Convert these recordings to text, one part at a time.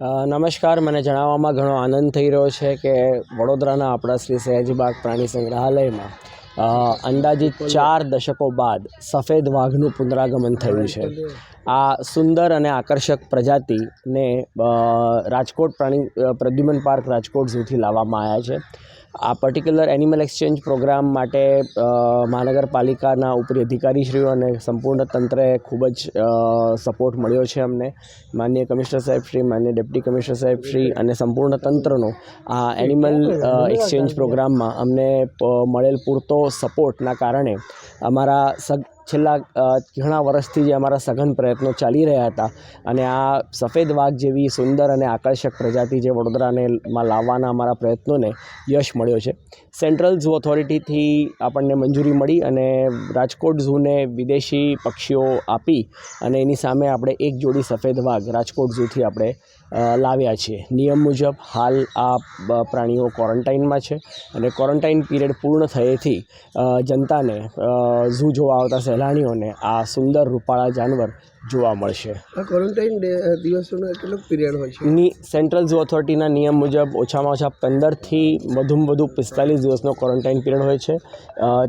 નમસ્કાર. મને જણાવવામાં ઘણો આનંદ થઈ રહ્યો છે કે વડોદરાના આપણા શ્રી સયાજીબાગ પ્રાણી સંગ્રહાલયમાં અંદાજિત 4 દશકો બાદ સફેદ વાઘનું પુનરાગમન થયું છે. આ સુંદર અને આકર્ષક પ્રજાતિને રાજકોટ પ્રદ્યુમન પાર્ક રાજકોટ ઝૂથી લાવવામાં આવ્યા છે. આ પર્ટિક્યુલર એનિમલ એક્સચેન્જ પ્રોગ્રામ માટે મહાનગરપાલિકાના ઉપરી અધિકારીશ્રીઓ અને સંપૂર્ણ તંત્રએ ખૂબ જ સપોર્ટ મળ્યો છે અમને. માનનીય કમિશનર સાહેબશ્રી, માનનીય ડેપ્યુટી કમિશનર સાહેબશ્રી અને સંપૂર્ણ તંત્રનો આ એનિમલ એક્સચેન્જ પ્રોગ્રામમાં અમને મળેલ પૂરતો સપોર્ટના કારણે અમારા છેલ્લા ઘણા વર્ષથી જે અમારા સઘન પ્રયત્નો ચાલી રહ્યા હતા અને આ સફેદ વાઘ જેવી સુંદર અને આકર્ષક પ્રજાતિ જે વડોદરામાં લાવવાના અમારા પ્રયત્નોને યશ મળ્યો છે. સેન્ટ્રલ ઝૂ ઓથોરિટીથી આપણને મંજૂરી મળી અને રાજકોટ ઝૂને વિદેશી પક્ષીઓ આપી અને એની સામે આપણે એક જોડી સફેદ વાઘ રાજકોટ ઝૂથી આપણે લાવ્યા છીએ. નિયમ મુજબ હાલ આ પ્રાણીઓ ક્વોરન્ટાઇનમાં છે અને ક્વોરન્ટાઇન પીરિયડ પૂર્ણ થયેથી જનતાને ઝૂ જોવા આવતા સહેલાણીઓને આ સુંદર રૂપાળા જાનવર જોવા મળશે. આ ક્વોરન્ટાઇન દિવસોનો કેટલો પીરિયડ હોય છે? સેન્ટ્રલ ઝૂ ઓથોરિટીના નિયમ મુજબ ઓછામાં ઓછા 15થી વધુમાં વધુ 45 દિવસનો ક્વોરન્ટાઇન પીરિયડ હોય છે.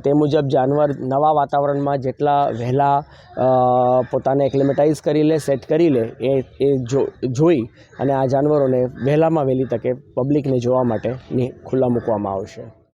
તે મુજબ જાનવર નવા વાતાવરણમાં જેટલા વહેલા પોતાને એક્લેમેટાઇઝ કરી લે, સેટ કરી લે એ જોઈ અને આ જાનવરોને વહેલામાં વહેલી તકે પબ્લિકને જોવા માટે ખુલ્લા મૂકવામાં આવશે.